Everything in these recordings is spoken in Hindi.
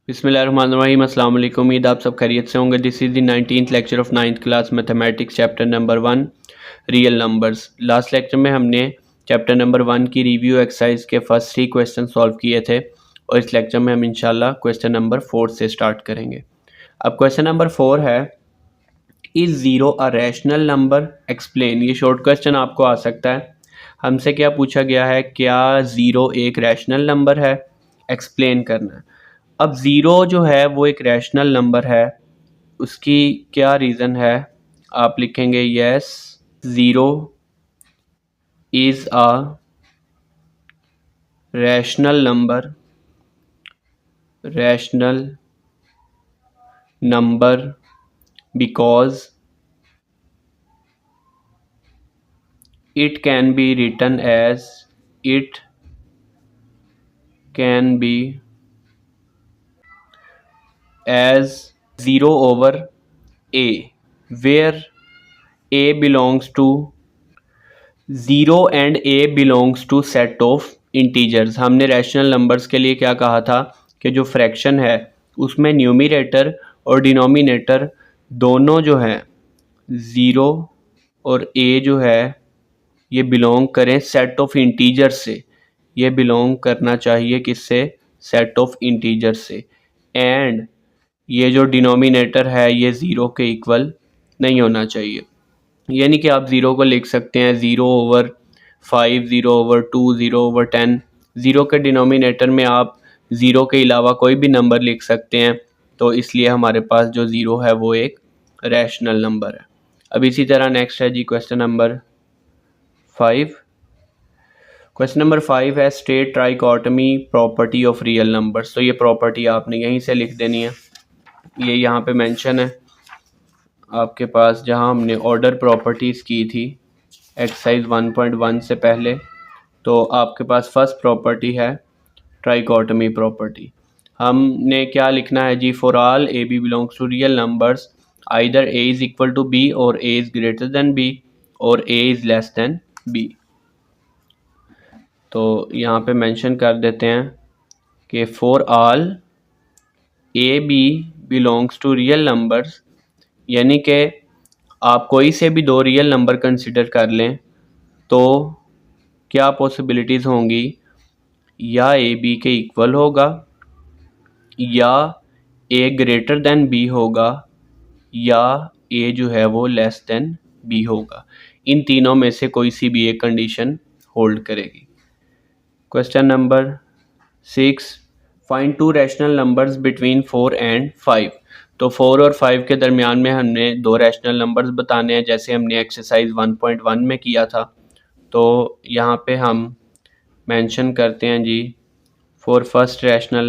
बिस्मिल्लाहिर्रहमानिर्रहीम। अस्सलाम वालेकुम। उम्मीद आप सब खैरियत से होंगे। This is the 19th lecture of 9th class mathematics chapter number 1 real numbers. Last lecture में हमने चैप्टर नंबर 1 की रिव्यू एक्सरसाइज के फर्स्ट 3 क्वेश्चन सॉल्व किए थे और इस लेक्चर में हम इंशाल्लाह क्वेश्चन नंबर 4 से स्टार्ट करेंगे। अब क्वेश्चन नंबर 4 है, is zero a rational number explain. ये शॉर्ट क्वेश्चन आपको आ सकता है। हमसे क्या पूछा गया है, क्या ज़ीरो एक रैशनल नंबर है, एक्सप्लेन करना है। अब ज़ीरो जो है वो एक रैशनल नंबर है, उसकी क्या रीज़न है। आप लिखेंगे yes zero is a rational number because it can be written as zero over a, where a belongs to zero and a belongs to set of integers। हमने रैशनल नंबर्स के लिए क्या कहा था कि जो फ्रैक्शन है उसमें न्यूमरेटर और डिनोमिनेटर दोनों जो हैं ज़ीरो और a जो है ये बिलोंग करें सेट ऑफ इंटीजर से। ये बिलोंग करना चाहिए किससे, सेट ऑफ इंटीजर से। एंड ये जो डिनोमिनेटर है ये ज़ीरो के इक्वल नहीं होना चाहिए। यानी कि आप ज़ीरो को लिख सकते हैं 0/5, 0/2, 0/10। ज़ीरो के डिनोमिनेटर में आप ज़ीरो के अलावा कोई भी नंबर लिख सकते हैं, तो इसलिए हमारे पास जो ज़ीरो है वो एक रैशनल नंबर है। अब इसी तरह नेक्स्ट है जी क्वेश्चन नंबर 5। क्वेश्चन नंबर 5 है, state trichotomy property of real numbers. तो ये प्रॉपर्टी आपने यहीं से लिख देनी है, ये यहाँ पे मेंशन है आपके पास जहाँ हमने ऑर्डर प्रॉपर्टीज़ की थी एक्सरसाइज 1.1 से पहले। तो आपके पास फर्स्ट प्रॉपर्टी है ट्राइकोटमी प्रॉपर्टी। हमने क्या लिखना है जी, for all a b belongs to real numbers either a is equal to b और a is greater than b और a is less than b. तो यहाँ पे मेंशन कर देते हैं कि for all a b belongs to real numbers, यानी कि आप कोई से भी दो रियल नंबर कंसिडर कर लें तो क्या पॉसिबिलिटीज़ होंगी, या ए बी के इक्वल होगा, या ए ग्रेटर देन बी होगा, या ए जो है वो लेस देन बी होगा। इन तीनों में से कोई सी भी एक कंडीशन होल्ड करेगी। Question number 6, find to rational numbers between 4 and 5। तो 4 और 5 के दरमियान में हमने दो रैशनल नंबर्स बताने हैं, जैसे हमने एक्सरसाइज 1.1 में किया था। तो यहाँ पे हम मेंशन करते हैं जी, फॉर फर्स्ट रैशनल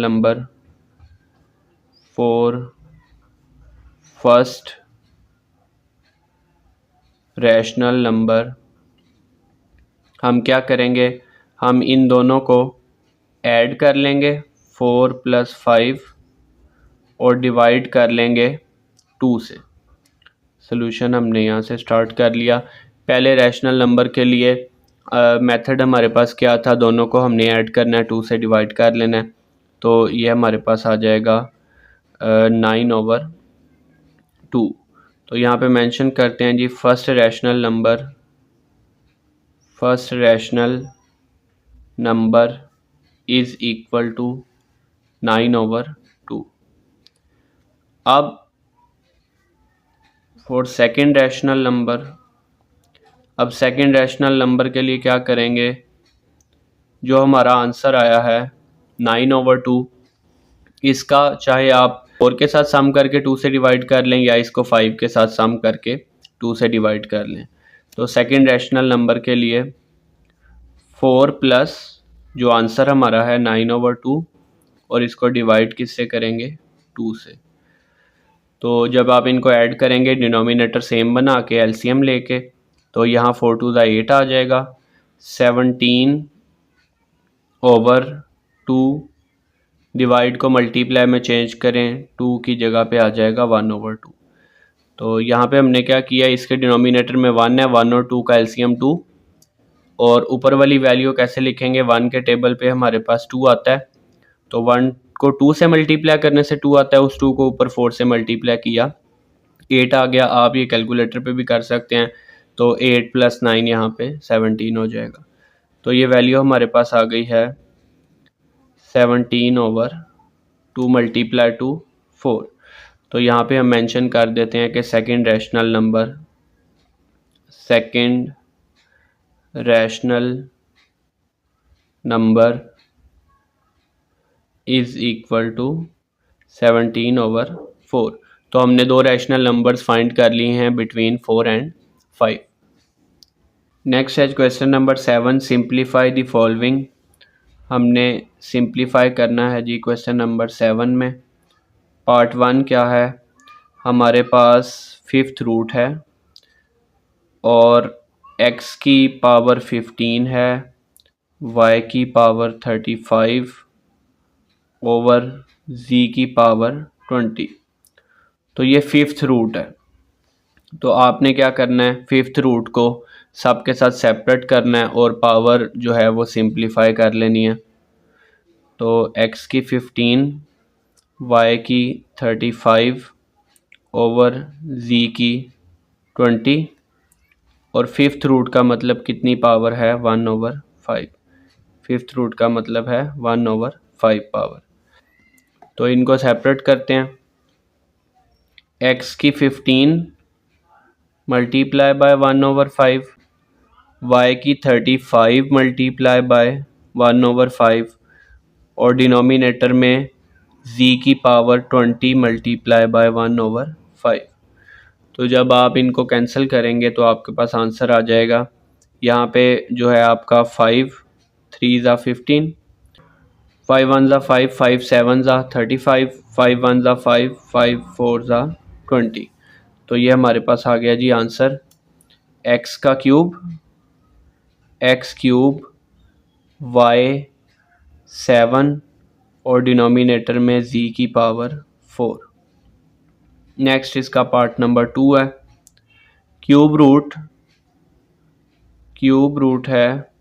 नंबर हम क्या करेंगे, हम इन दोनों को ऐड कर लेंगे 4 + 5 और डिवाइड कर लेंगे 2 से। सोल्यूशन हमने यहाँ से स्टार्ट कर लिया। पहले रैशनल नंबर के लिए मेथड हमारे पास क्या था, दोनों को हमने ऐड करना है, 2 से डिवाइड कर लेना है। तो ये हमारे पास आ जाएगा 9/2। तो यहाँ पे मेंशन करते हैं जी, first rational number is equal to 9/2। अब फॉर सेकेंड रैशनल नंबर के लिए क्या करेंगे, जो हमारा आंसर आया है 9/2, इसका चाहे आप 4 के साथ सम करके 2 से डिवाइड कर लें या इसको 5 के साथ सम करके 2 से डिवाइड कर लें। तो सेकेंड रैशनल नंबर के लिए 4 प्लस जो आंसर हमारा है 9/2 और इसको डिवाइड किससे करेंगे, 2 से। तो जब आप इनको ऐड करेंगे डिनोमिनेटर सेम बना के एलसीएम लेके, तो यहाँ 4 × 8 आ जाएगा। 17/2 डिवाइड को मल्टीप्लाई में चेंज करें, 2 की जगह पे आ जाएगा 1/2। तो यहाँ पे हमने क्या किया, इसके डिनोमिनेटर में 1 है, 1 और 2 का एलसीएम 2, और ऊपर वाली वैल्यू कैसे लिखेंगे, 1 के टेबल पे हमारे पास 2 आता है, तो 1 को 2 से मल्टीप्लाई करने से 2 आता है, उस 2 को ऊपर 4 से मल्टीप्लाई किया 8 आ गया। आप ये कैलकुलेटर पे भी कर सकते हैं, तो 8 + 9 यहाँ पे 17 हो जाएगा। तो ये वैल्यू हमारे पास आ गई है 17/2 मल्टीप्लाई टू 4। तो यहाँ पे हम मेंशन कर देते हैं कि second rational number is equal to 17/4। तो हमने दो रैशनल नंबर्स फाइंड कर लिए हैं बिटवीन 4 एंड 5। नेक्स्ट है question number 7, simplify the following. हमने सिंप्लीफाई करना है जी क्वेश्चन नंबर 7 में। पार्ट 1 क्या है, हमारे पास 5th रूट है और x की पावर 15 है, y की पावर 35 ओवर z की पावर 20। तो ये 5th रूट है। तो आपने क्या करना है, 5th रूट को सब के साथ सेपरेट करना है और पावर जो है वो सिंप्लीफाई कर लेनी है। तो x की 15, y की 35 ओवर z की 20 और 5th रूट का मतलब कितनी पावर है, 1/5। 5th रूट का मतलब है 1/5 पावर। तो इनको सेपरेट करते हैं। x की 15 मल्टीप्लाई बाय 1/5, y की 35 मल्टीप्लाई बाय 1/5 और डिनोमिनेटर में z की पावर 20 मल्टीप्लाई बाय 1/5। तो जब आप इनको कैंसिल करेंगे तो आपके पास आंसर आ जाएगा। यहाँ पे जो है आपका 5 3 ज़ा 15, 5 1 ज़ा 5, 5 7 ज़ा 35, 5 1 ज़ा 5, 5 4 ज़ा 20। तो ये हमारे पास आ गया जी आंसर, x का क्यूब y 7 और डिनोमिनेटर में z की पावर 4। नेक्स्ट इसका पार्ट नंबर 2 है, क्यूब रूट है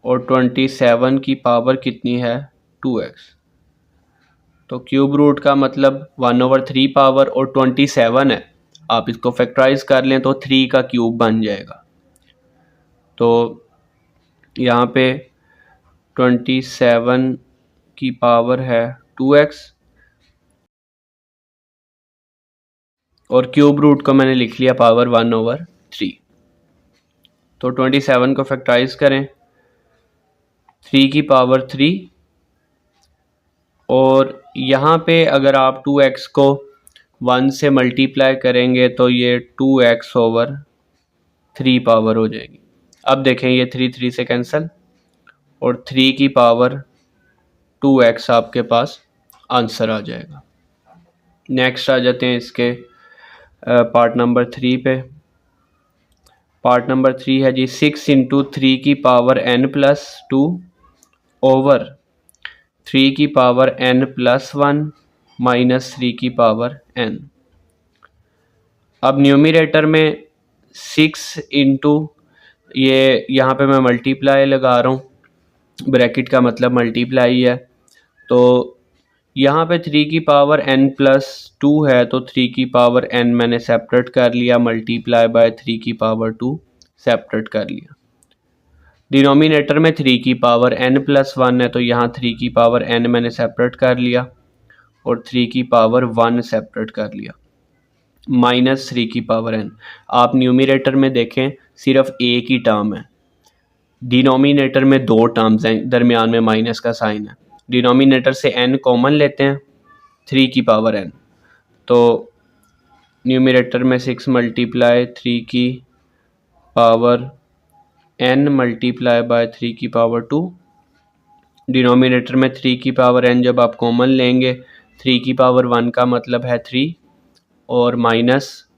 और 27 की पावर कितनी है, 2x। तो क्यूब रूट का मतलब 1/3 पावर और 27 है, आप इसको फैक्टराइज कर लें तो 3 का क्यूब बन जाएगा। तो यहाँ पे 27 की पावर है 2x और क्यूब रूट को मैंने लिख लिया पावर 1/3। तो 27 को फैक्टराइज करें, 3 की पावर 3 और यहाँ पे अगर आप 2x को 1 से मल्टीप्लाई करेंगे तो ये 2x/3 पावर हो जाएगी। अब देखें ये 3 से कैंसिल और 3 की पावर 2x आपके पास आंसर आ जाएगा। नेक्स्ट आ जाते हैं इसके पार्ट नंबर 3 पे। पार्ट नंबर 3 है जी 6 × 3 की पावर n+2 ओवर 3 की पावर n+1 माइनस 3 की पावर n। अब न्यूमरेटर में 6 इंटू ये यहाँ पे मैं मल्टीप्लाई लगा रहा हूँ, ब्रैकेट का मतलब मल्टीप्लाई है। तो यहाँ पे 3 की पावर n+2 है तो 3 की पावर n मैंने सेपरेट कर लिया, मल्टीप्लाई बाय 3 की पावर 2 सेपरेट कर लिया। डिनोमिनेटर में 3 की पावर n+1 है तो यहाँ 3 की पावर n मैंने सेपरेट कर लिया और 3 की पावर 1 सेपरेट कर लिया, माइनस 3 की पावर n। आप न्यूमरेटर में देखें सिर्फ एक ही टर्म है, डिनोमिनेटर में 2 टर्म्स हैं, दरमियान में माइनस का साइन है। डिनोमिनेटर से n कॉमन लेते हैं, 3 की पावर n। तो न्यूमरेटर में 6 मल्टीप्लाई 3 की पावर n मल्टीप्लाई बाय 3 की पावर 2। डिनोमिनेटर में 3 की पावर n जब आप कॉमन लेंगे, 3 की पावर 1 का मतलब है 3 और माइनस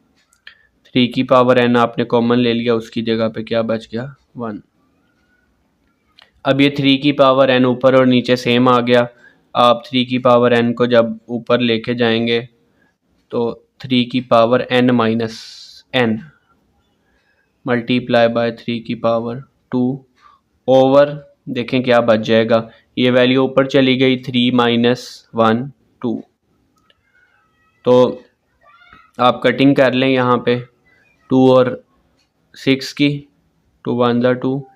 3 की पावर n आपने कॉमन ले लिया, उसकी जगह पे क्या बच गया, 1। अब ये 3 की पावर n ऊपर और नीचे सेम आ गया। आप 3 की पावर n को जब ऊपर लेके जाएंगे तो 3 की power n minus n multiply by 3 की पावर 2 ओवर, देखें क्या बच जाएगा, ये वैल्यू ऊपर चली गई 3 - 1 2। तो आप कटिंग कर लें यहाँ पे 2 और 6 की, 2 1 ज़ा 2,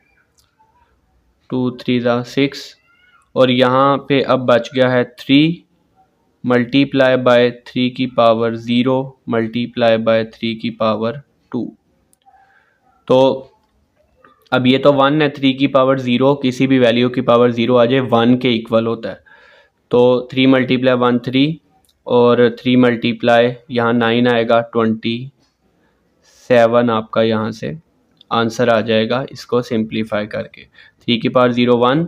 2 3 ज़ा 6, और यहाँ पे अब बच गया है 3 मल्टीप्लाई बाय 3 की पावर 0 मल्टीप्लाई बाय 3 की पावर 2। तो अब ये तो 1 है, 3 की पावर 0 किसी भी वैल्यू की पावर 0 आ जाए 1 के इक्वल होता है। तो 3 मल्टीप्लाई 1 3, और 3 मल्टीप्लाई यहाँ 9 आएगा 27 आपका यहाँ से आंसर आ जाएगा इसको सिंप्लीफाई करके। 3 की पावर 0 1,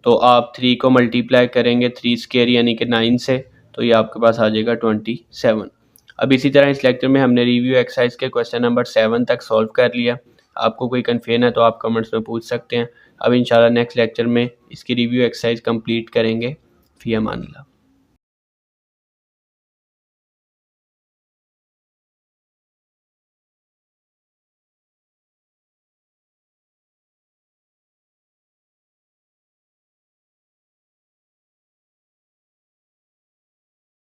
तो आप 3 को मल्टीप्लाई करेंगे 3 स्क्वायर यानी कि 9 से, तो ये आपके पास आ जाएगा 27। अब इसी तरह इस लेक्चर में हमने रिव्यू एक्सरसाइज के क्वेश्चन नंबर 7 तक सॉल्व कर लिया। आपको कोई कन्फ्यूजन है तो आप कमेंट्स में पूछ सकते हैं। अब इंशाल्लाह नेक्स्ट लेक्चर में इसकी रिव्यू एक्सरसाइज कंप्लीट करेंगे। फ़ी अमान अल्लाह।